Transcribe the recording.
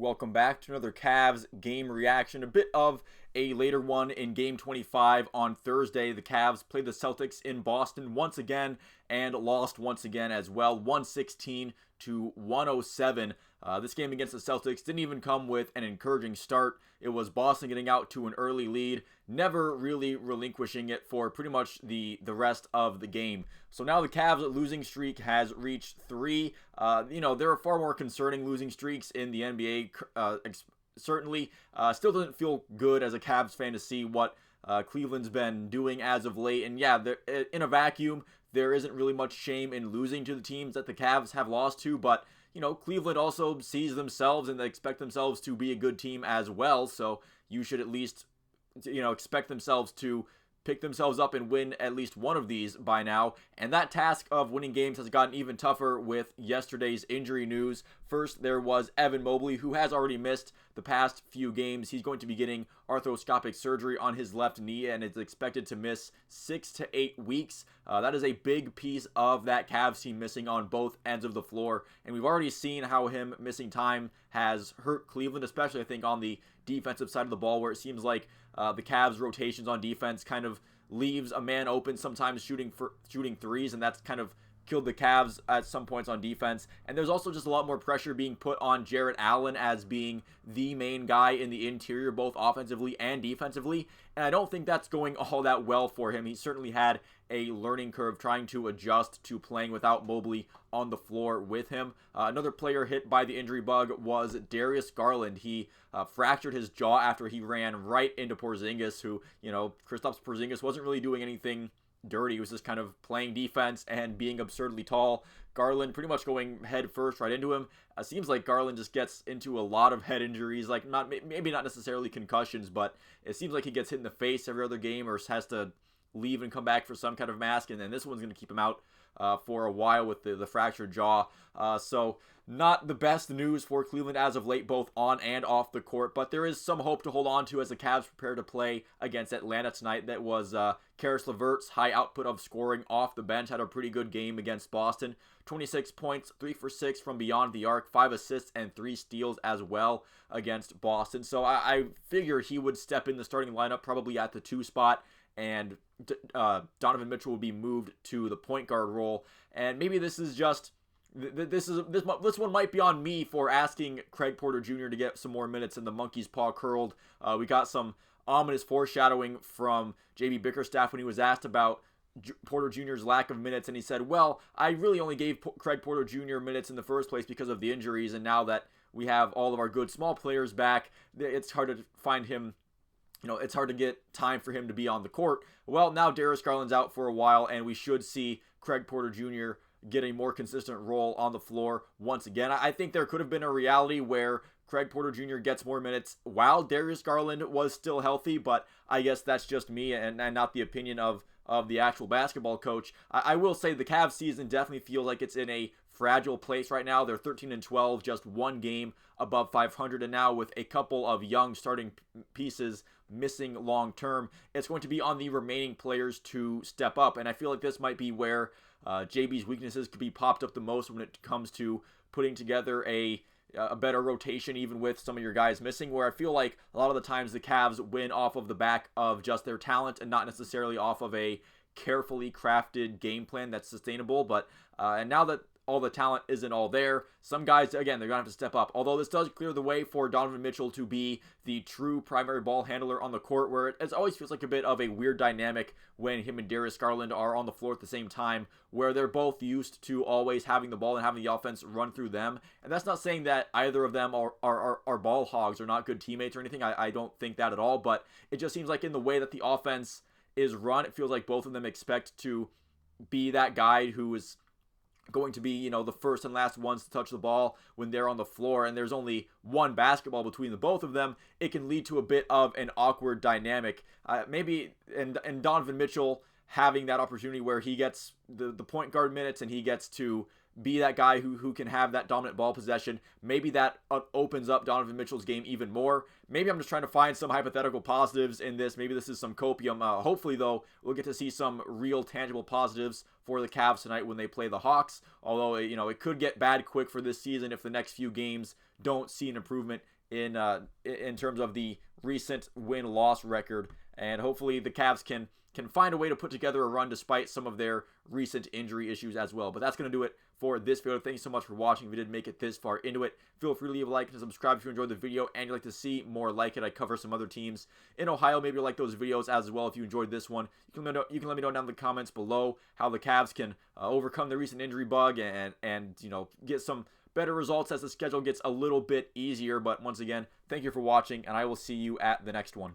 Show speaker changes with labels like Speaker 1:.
Speaker 1: Welcome back to another Cavs game reaction. A bit of a later one in Game 25 on Thursday. The Cavs played the Celtics in Boston once again and lost once again as well, 116 to 107. This game against the Celtics didn't even come with an encouraging start. It was Boston getting out to an early lead, never really relinquishing it for pretty much the rest of the game. So now the Cavs' losing streak has reached 3. There are far more concerning losing streaks in the NBA. Certainly, still doesn't feel good as a Cavs fan to see what Cleveland's been doing as of late. And yeah, in a vacuum, there isn't really much shame in losing to the teams that the Cavs have lost to, but Cleveland also sees themselves and they expect themselves to be a good team as well. So you should at least, expect themselves to pick themselves up and win at least one of these by now. And that task of winning games has gotten even tougher with yesterday's injury news. First, there was Evan Mobley, who has already missed the past few games. He's going to be getting arthroscopic surgery on his left knee and is expected to miss 6 to 8 weeks. That is a big piece of that Cavs team missing on both ends of the floor. And we've already seen how him missing time has hurt Cleveland, especially I think on the defensive side of the ball, where it seems like the Cavs' rotations on defense kind of leaves a man open, sometimes shooting threes, and that's kind of killed the Cavs at some points on defense. And there's also just a lot more pressure being put on Jarrett Allen as being the main guy in the interior, both offensively and defensively. And I don't think that's going all that well for him. He certainly had a learning curve trying to adjust to playing without Mobley on the floor with him. Another player hit by the injury bug was Darius Garland. He fractured his jaw after he ran right into Porzingis, who, Kristaps Porzingis wasn't really doing anything dirty. He was just kind of playing defense and being absurdly tall. Garland pretty much going head first right into him. Seems like Garland just gets into a lot of head injuries, like maybe not necessarily concussions, but it seems like he gets hit in the face every other game or has to leave and come back for some kind of mask, and then this one's going to keep him out for a while with the fractured jaw. So not the best news for Cleveland as of late, both on and off the court, but there is some hope to hold on to as the Cavs prepare to play against Atlanta tonight. That was Karis LeVert's high output of scoring off the bench, had a pretty good game against Boston. 26 points, 3 for 6 from beyond the arc, 5 assists and 3 steals as well against Boston. So I figure he would step in the starting lineup probably at the 2 spot, and Donovan Mitchell will be moved to the point guard role. And maybe this is just this one might be on me for asking Craig Porter Jr. to get some more minutes in the monkey's paw curled. We got some ominous foreshadowing from JB Bickerstaff when he was asked about Porter Jr.'s lack of minutes, and he said, well, I really only gave Craig Porter Jr. minutes in the first place because of the injuries, and now that we have all of our good small players back, it's hard to find him. It's hard to get time for him to be on the court. Well, now Darius Garland's out for a while, and we should see Craig Porter Jr. get a more consistent role on the floor once again. I think there could have been a reality where Craig Porter Jr. gets more minutes while Darius Garland was still healthy, but I guess that's just me and not the opinion of the actual basketball coach. I will say the Cavs season definitely feels like it's in a fragile place right now. They're 13-12, just one game above 500, and now with a couple of young starting pieces missing long term, it's going to be on the remaining players to step up. And I feel like this might be where JB's weaknesses could be popped up the most when it comes to putting together a better rotation, even with some of your guys missing, where I feel like a lot of the times the Cavs win off of the back of just their talent and not necessarily off of a carefully crafted game plan that's sustainable. But and now that all the talent isn't all there, some guys, again, they're going to have to step up. Although this does clear the way for Donovan Mitchell to be the true primary ball handler on the court, where it always feels like a bit of a weird dynamic when him and Darius Garland are on the floor at the same time, where they're both used to always having the ball and having the offense run through them. And that's not saying that either of them are ball hogs or not good teammates or anything. I don't think that at all, but it just seems like in the way that the offense is run, it feels like both of them expect to be that guy who is going to be, the first and last ones to touch the ball when they're on the floor, and there's only one basketball between the both of them. It can lead to a bit of an awkward dynamic. Maybe and Donovan Mitchell having that opportunity where he gets the point guard minutes and he gets to be that guy who can have that dominant ball possession. Maybe that opens up Donovan Mitchell's game even more. Maybe I'm just trying to find some hypothetical positives in this. Maybe this is some copium. Hopefully, though, we'll get to see some real tangible positives for the Cavs tonight when they play the Hawks. Although, it could get bad quick for this season if the next few games don't see an improvement in terms of the recent win-loss record. And hopefully the Cavs can find a way to put together a run despite some of their recent injury issues as well. But that's going to do it for this video. Thank you so much for watching. If you did make it this far into it, feel free to leave a like and subscribe if you enjoyed the video and you'd like to see more like it. I cover some other teams in Ohio. Maybe you like those videos as well. If you enjoyed this one, you can let me know down in the comments below how the Cavs can overcome the recent injury bug and get some better results as the schedule gets a little bit easier. But once again, thank you for watching, and I will see you at the next one.